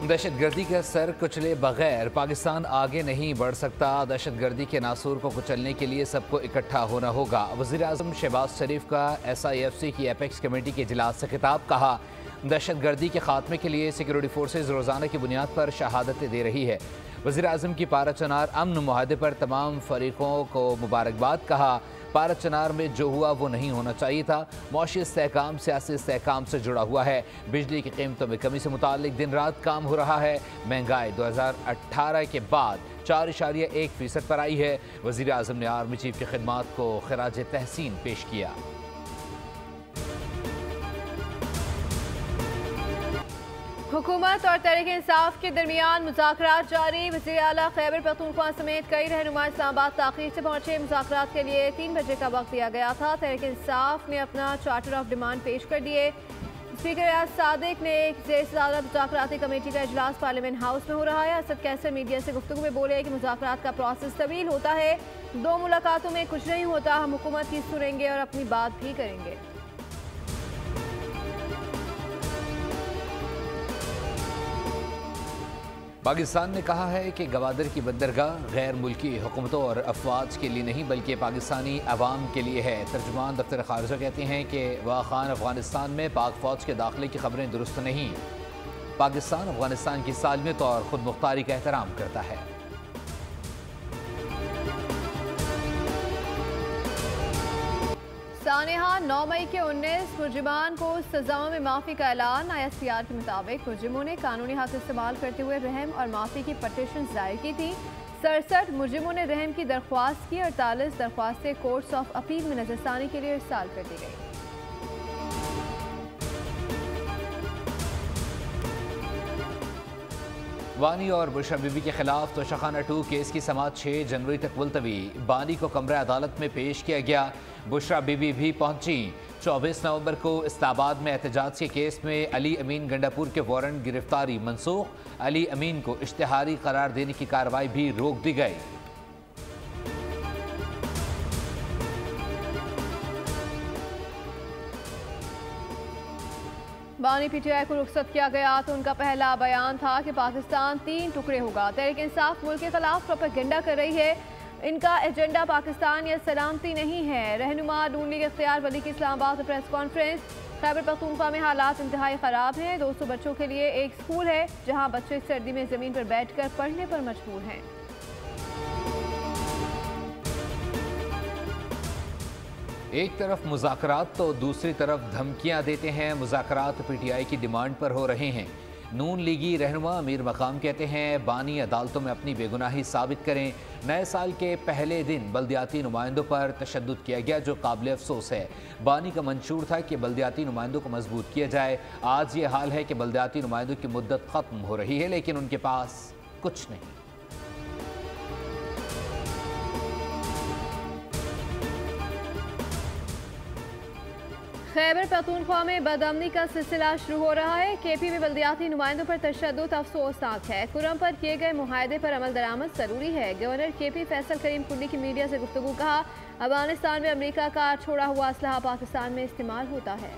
दहशतगर्दी का सर कुचले बगैर पाकिस्तान आगे नहीं बढ़ सकता। दहशतगर्दी के नासूर को कुचलने के लिए सबको इकट्ठा होना होगा। वज़ीर आज़म शहबाज शरीफ का SIFC की एपेक्स कमेटी के इजलास से खिताब। कहा, दहशतगर्दी के खात्मे के लिए सिक्योरिटी फोर्सेज रोज़ाना की बुनियाद पर शहादतें दे रही है। वज़ीर आज़म की पारा चनार अमन मुआहदे पर तमाम फरीकों को मुबारकबाद। कहा, पारा चनार में जो हुआ वो नहीं होना चाहिए था। मौशी इस्तेहकाम सियासी इस्तेहकाम से जुड़ा हुआ है। बिजली की कीमतों में कमी से मुताल्लिक दिन रात काम हो रहा है। महंगाई 2018 के बाद 4.1% पर आई है। वज़ीर आज़म ने आर्मी चीफ की खिदमात को खिराज तहसीन पेश किया। हुकूमत और तहरीक-ए-इंसाफ के दरमियान मुज़ाकरात जारी। वज़ीर आला खैबर पख्तूनख्वा समेत कई रहनुमा इस्लामाबाद ताख़ीर से पहुंचे। मुज़ाकरात के लिए 3 बजे का वक्त दिया गया था। तहरीक-ए-इंसाफ ने अपना चार्टर ऑफ डिमांड पेश कर दिए। स्पीकर रियाज सादिक ने एक ज़ेर-सदारत मुज़ाकराती कमेटी का इजलास पार्लियामेंट हाउस में हो रहा है। असद कैसर मीडिया से गुफ्तगू में बोले कि मुज़ाकरात का प्रोसेस तवील होता है, 2 मुलाकातों में कुछ नहीं होता। हम हुकूमत की सुनेंगे और अपनी बात भी करेंगे। पाकिस्तान ने कहा है कि गवादर की बंदरगाह गैर मुल्की हुकूमतों और अफवाज के लिए नहीं बल्कि पाकिस्तानी अवाम के लिए है। तर्जुमान दफ्तर खारजा कहते हैं कि वाह खान अफगानिस्तान में पाक फौज के दाखिले की खबरें दुरुस्त नहीं। पाकिस्तान अफगानिस्तान की सालमियत और खुद मुख्तारी का एहतराम करता है। सानेहा 9 मई के 19 मुजरिमान को सजाओं में माफ़ी का ऐलान। ISPR के मुताबिक मुजरिमों ने कानूनी हक इस्तेमाल करते हुए रहम और माफ़ी की पटिशन दायर की थी। 67 मुजरिमों ने रहम की दरख्वास्त की। 48 दरख्वास्तें कोर्ट्स ऑफ अपील में नजरसानी के लिए इरसाल कर दी गई। बानी और बुशरा बीबी के खिलाफ तोशाखाना 2 केस की समाअत 6 जनवरी तक मुलतवी। बानी को कमरा अदालत में पेश किया गया। बुशरा बीबी भी पहुंची। 24 नवंबर को इस्लामाबाद में एहतजाज के केस में अली अमीन गंडापुर के वारंट गिरफ्तारी मनसूख। अली अमीन को इश्तिहारी करार देने की कार्रवाई भी रोक दी गई। बानी PTI को रुखसत किया गया तो उनका पहला बयान था कि पाकिस्तान 3 टुकड़े होगा। तहरीक-ए-इंसाफ मुल्क के खिलाफ प्रोपेगेंडा कर रही है। इनका एजेंडा पाकिस्तान या सलामती नहीं है। रहनुमा नून लीग इख्तियार वली की इस्लामाबाद में प्रेस कॉन्फ्रेंस। खैबर पख्तूनख्वा में हालात इंतहाई ख़राब हैं। 200 बच्चों के लिए एक स्कूल है जहाँ बच्चे सर्दी में ज़मीन पर बैठ कर पढ़ने पर मजबूर हैं। एक तरफ मुज़ाकरात तो दूसरी तरफ धमकियां देते हैं। मुज़ाकरात PTI की डिमांड पर हो रहे हैं। नून लीगी रहनुमा अमीर मकाम कहते हैं बानी अदालतों में अपनी बेगुनाही साबित करें। नए साल के पहले दिन बल्दियाती नुमाइंदों पर तशद्दुद किया गया जो काबिल अफसोस है। बानी का मंशूर था कि बल्दियाती नुमाइंदों को मजबूत किया जाए। आज ये हाल है कि बल्दियाती नुमाइंदों की मुद्दत ख़त्म हो रही है लेकिन उनके पास कुछ नहीं। खैबर पख्तूनख्वा में बदअमनी का सिलसिला शुरू हो रहा है। KP में बल्दियाती नुमाइंदों पर तशद्दुद अफसोसनाक है। कुरम पर किए गए मुआहदे पर अमल दरामद जरूरी है। गवर्नर KP फैसल करीम कुंडी की मीडिया से गुफ्तगू। कहा, अफगानिस्तान में अमेरिका का छोड़ा हुआ असलहा पाकिस्तान में इस्तेमाल होता है।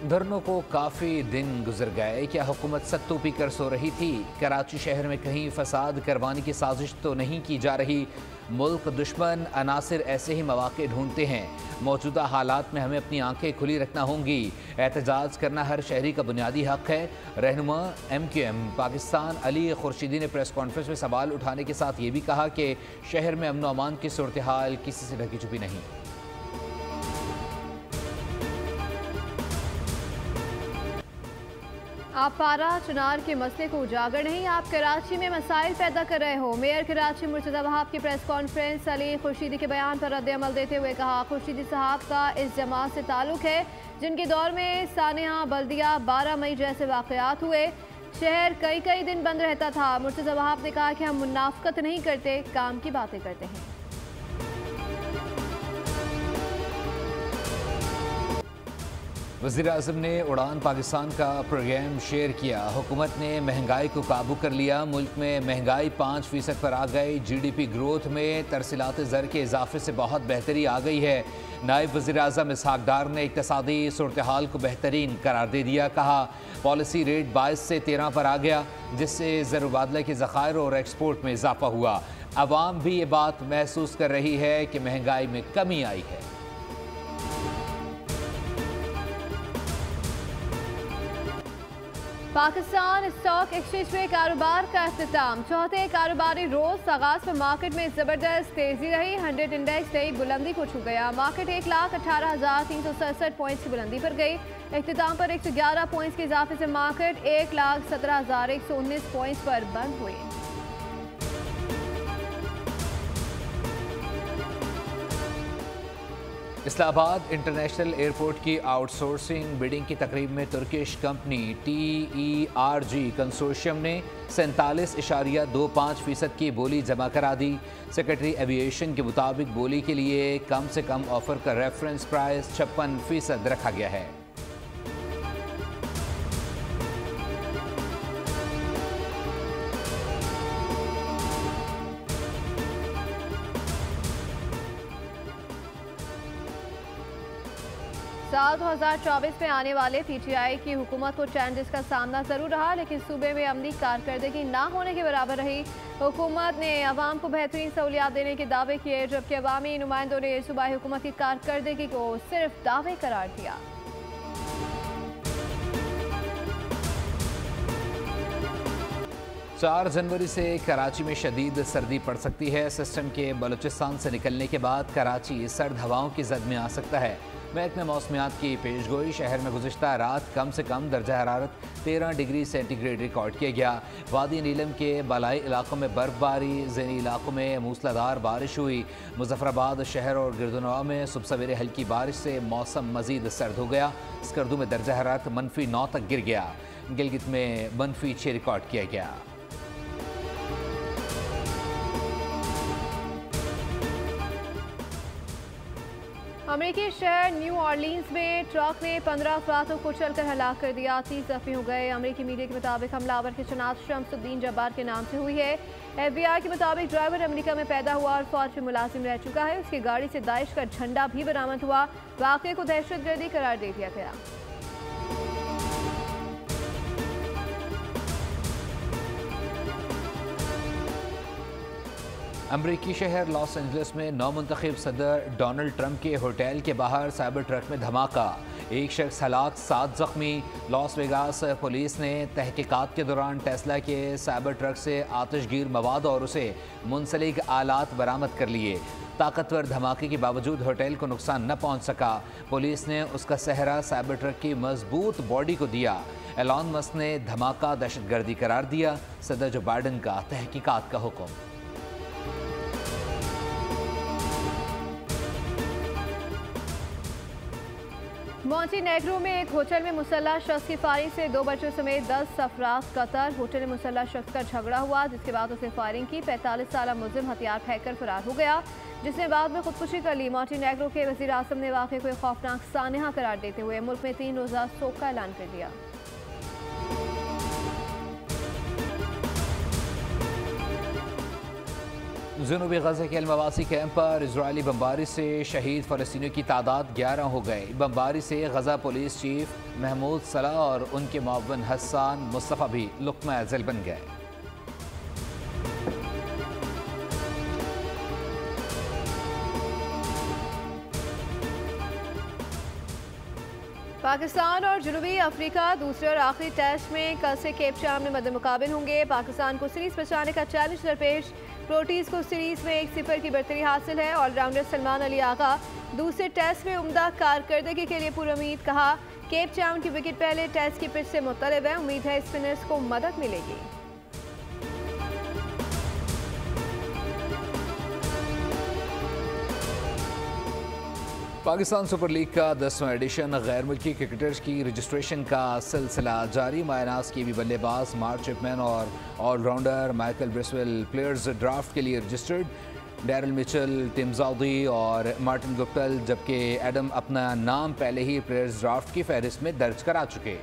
धरनों को काफ़ी दिन गुजर गए। क्या हुकूमत सत्तू पीकर सो रही थी? कराची शहर में कहीं फसाद करवाने की साजिश तो नहीं की जा रही? मुल्क दुश्मन अनासिर ऐसे ही मौके ढूंढते हैं। मौजूदा हालात में हमें अपनी आंखें खुली रखना होंगी। एहतजाज करना हर शहरी का बुनियादी हक है। रहनुमा MQM पाकिस्तान अली खुर्शीदी ने प्रेस कॉन्फ्रेंस में सवाल उठाने के साथ ये भी कहा कि शहर में अमन अमान की सूरत हाल किसी से ढकी छुपी नहीं। आप पारा चुनार के मसले को उजागर नहीं, आप कराची में मसाइल पैदा कर रहे हो। मेयर कराची मुर्तज़ा वहाब की प्रेस कॉन्फ्रेंस। अली खुर्शीदी के बयान पर रद्द अमल देते हुए कहा, खुर्शीदी साहब का इस जमात से ताल्लुक है जिनके दौर में सानेहा बल्दिया 12 मई जैसे वाक़यात हुए। शहर कई दिन बंद रहता था। मुर्तज़ा वहाब ने कहा कि हम मुनाफ़कत नहीं करते, काम की बातें करते हैं। वज़ीर-ए-आज़म ने उड़ान पाकिस्तान का प्रोग्राम शेयर किया। हुकूमत ने महंगाई को काबू कर लिया। मुल्क में महंगाई 5% पर आ गई। GDP ग्रोथ में तरसीलात ज़र के इजाफे से बहुत बेहतरी आ गई है। नायब वज़ीर-ए-आज़म इसहाक डार ने इक़्तिसादी सूरत हाल को बेहतरीन करार दे दिया। कहा पॉलिसी रेट 22 से 13 पर आ गया, जिससे ज़र मुबादला के ज़खायर और एक्सपोर्ट में इजाफा हुआ। अवाम भी ये बात महसूस कर रही है कि महंगाई में कमी आई है। पाकिस्तान स्टॉक एक्सचेंज में कारोबार का इख्तिताम। चौथे कारोबारी रोज आगाज में मार्केट में जबरदस्त तेजी रही। 100 इंडेक्स नई बुलंदी को छू गया। मार्केट 1,18,367 पॉइंट्स की बुलंदी पर गई। इख्तिताम पर 111 पॉइंट्स के इजाफे से मार्केट 1,17,119 पॉइंट्स पर बंद हुई। इस्लामाबाद इंटरनेशनल एयरपोर्ट की आउटसोर्सिंग बिडिंग की तकरीब में तुर्किश कंपनी TERG कंसोर्शियम ने 47.25% की बोली जमा करा दी। सेक्रेटरी एविएशन के मुताबिक बोली के लिए कम से कम ऑफर का रेफरेंस प्राइस 56% रखा गया है। साल 2024 में आने वाले PTI की हुकूमत को चैलेंजेस का सामना जरूर रहा, लेकिन सूबे में अमली कारकर्दगी ना होने के बराबर रही। हुकूमत ने अवाम को बेहतरीन सहूलियात देने के दावे किए, जबकि अवामी नुमाइंदों ने सूबाई हुकूमत की कारकर्दगी को सिर्फ दावे करार दिया। 4 जनवरी से कराची में शदीद सर्दी पड़ सकती है। सिस्टम के बलूचिस्तान से निकलने के बाद कराची सर्द हवाओं की जद में आ सकता है। महकमे मौसमियात की पेशगोई, शहर में गुज़िश्ता रात कम से कम दर्जा हरारत 13 डिग्री सेंटीग्रेड रिकॉर्ड किया गया। वादी नीलम के बालाई इलाकों में बर्फबारी, ज़ेनी इलाकों में मूसलाधार बारिश हुई। मुजफ्फराबाद शहर और गिरदुनवा में सुबह सवेरे हल्की बारिश से मौसम मजीद सर्द हो गया। स्कर्दू में दर्जा हरारत -9 तक गिर गया। गिलगित में -6 रिकॉर्ड किया गया। अमेरिकी शहर न्यू ऑरलीन्स में ट्रक ने 15 अफराद को कुचल कर हलाक कर दिया। 30 जख्मी हो गए। अमेरिकी मीडिया के मुताबिक हमलावर की शनाख्त शम्सुद्दीन जब्बार के नाम से हुई है। FBI के मुताबिक ड्राइवर अमेरिका में पैदा हुआ और फौज में मुलाजिम रह चुका है। उसकी गाड़ी से दाइश का झंडा भी बरामद हुआ। वाक़े को दहशतगर्दी करार दे दिया गया। अमरीकी शहर लॉस एंजलिस में नौमुंतखब सदर डोनाल्ड ट्रंप के होटल के बाहर साइबर ट्रक में धमाका, 1 शख्स हलाक, 7 जख्मी। लॉस वेगास पुलिस ने तहकीकात के दौरान टेस्ला के साइबर ट्रक से आतिशगीर मवाद और उसे मुंसलिक आलात बरामद कर लिए। ताकतवर धमाके के बावजूद होटल को नुकसान न पहुंच सका। पुलिस ने उसका सेहरा साइबर ट्रक की मजबूत बॉडी को दिया। एलॉन मस्क ने धमाका दहशतगर्दी करार दिया। सदर जो बाइडन का तहकीकात का हुक्म। मोंटेनेग्रो में एक होटल में मुसल्लह शख्स की फायरिंग से 2 बच्चों समेत 10 अफराद कत्ल। होटल में मुसल्लह शख्स का झगड़ा हुआ, जिसके बाद उसे फायरिंग की। 45 साल मुलजिम हथियार फेंककर फरार हो गया, जिसने बाद में खुदकुशी कर ली। मोंटेनेग्रो के वज़ीर आज़म ने वाक़े को एक खौफनाक सानहा करार देते हुए मुल्क में 3 रोज़ा शोक का ऐलान कर दिया। जनूबी गजा के अलमवासी कैंप पर इजरायली बमबारी से शहीद फ़लस्तीनियों की तादाद 11 हो गए। बमबारी से गजा पुलिस चीफ महमूद सलाह और उनके मुअव्विन हसन मुस्तफ़ा भी लुक़्मा अज़ल बन गए। पाकिस्तान और जनूबी अफ्रीका दूसरे और आखिरी टेस्ट में कल से केप टाउन में मद्दे मुकाबिल होंगे। पाकिस्तान को सीरीज बचाने का चैलेंज दरपेश। प्रोटीज को सीरीज में 1-0 की बढ़तरी हासिल है। ऑलराउंडर सलमान अली आगा दूसरे टेस्ट में उम्दा कारकर्दगी के लिए पुरुमीद। कहा केप टाउन की विकेट पहले टेस्ट की पिच से मुतलब है, उम्मीद है स्पिनर्स को मदद मिलेगी। पाकिस्तान सुपर लीग का 10वां एडिशन गैर मुल्की क्रिकेटर्स की रजिस्ट्रेशन का सिलसिला जारी। मायनास की भी बल्लेबाज मार्क चिपमैन और ऑलराउंडर माइकल ब्रिसवेल प्लेयर्स ड्राफ्ट के लिए रजिस्टर्ड। डैरल मिचेल, टिम ज़ाउदी और मार्टिन गुप्टिल, जबकि एडम अपना नाम पहले ही प्लेयर्स ड्राफ्ट की फहरिस्त में दर्ज करा चुके।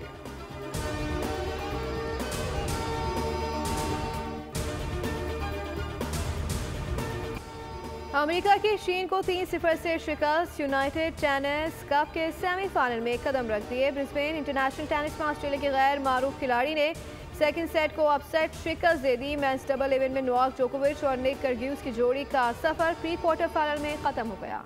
अमेरिका की चीन को 3-0 से शिकस्त। यूनाइटेड टेनिस कप के सेमीफाइनल में कदम रख दिए। ब्रिस्बेन इंटरनेशनल टेनिस में ऑस्ट्रेलिया के गैर मारूफ खिलाड़ी ने सेकंड सेट को अपसेट शिकस्त दे दी। मेंस डबल इवेंट में नोवाक जोकोविच और निक कर्गियोस की जोड़ी का सफर प्री क्वार्टर फाइनल में खत्म हो गया।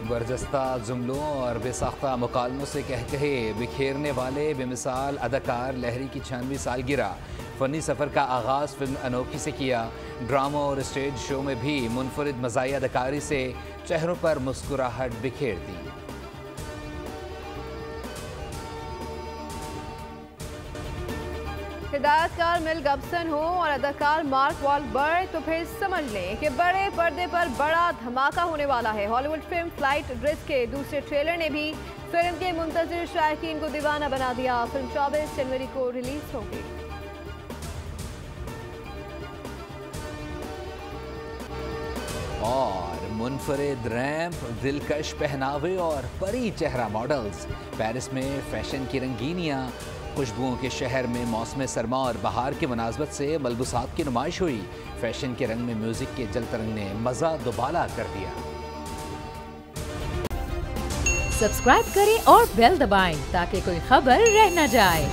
बरजस्ता जुमलों और बेसाख्ता मुकालमों से कहे बिखेरने वाले बेमिसाल अदाकार लहरी की 96वीं सालगिरह। फ़नी सफ़र का आगाज़ फिल्म अनोखी से किया। ड्रामा और स्टेज शो में भी मुनफरिद मज़ाही अदाकारी से चेहरों पर मुस्कुराहट बिखेर दी। हिदायतकार मेल गिब्सन हो और अदाकार मार्क वालबर्ग, तो फिर समझ लें कि बड़े पर्दे पर बड़ा धमाका होने वाला है। हॉलीवुड फिल्म फ्लाइट रिस्क के दूसरे ट्रेलर ने भी फिल्म के मुंतज़िर शायकीन को दीवाना बना दिया। फिल्म 24 जनवरी को रिलीज होगी। और मुनफरिद रैंप, दिलकश पहनावे और परी चेहरा मॉडल्स। पेरिस में फैशन की रंगीनियाँ, खुशबुओं के शहर में मौसम सरमा और बहार की मुनासबत से मलबूसात की नुमाइश हुई। फैशन के रंग में म्यूजिक के जल तरंग ने मजा दुबाला कर दिया। सब्सक्राइब करें और बेल दबाएं ताकि कोई खबर रह न जाए।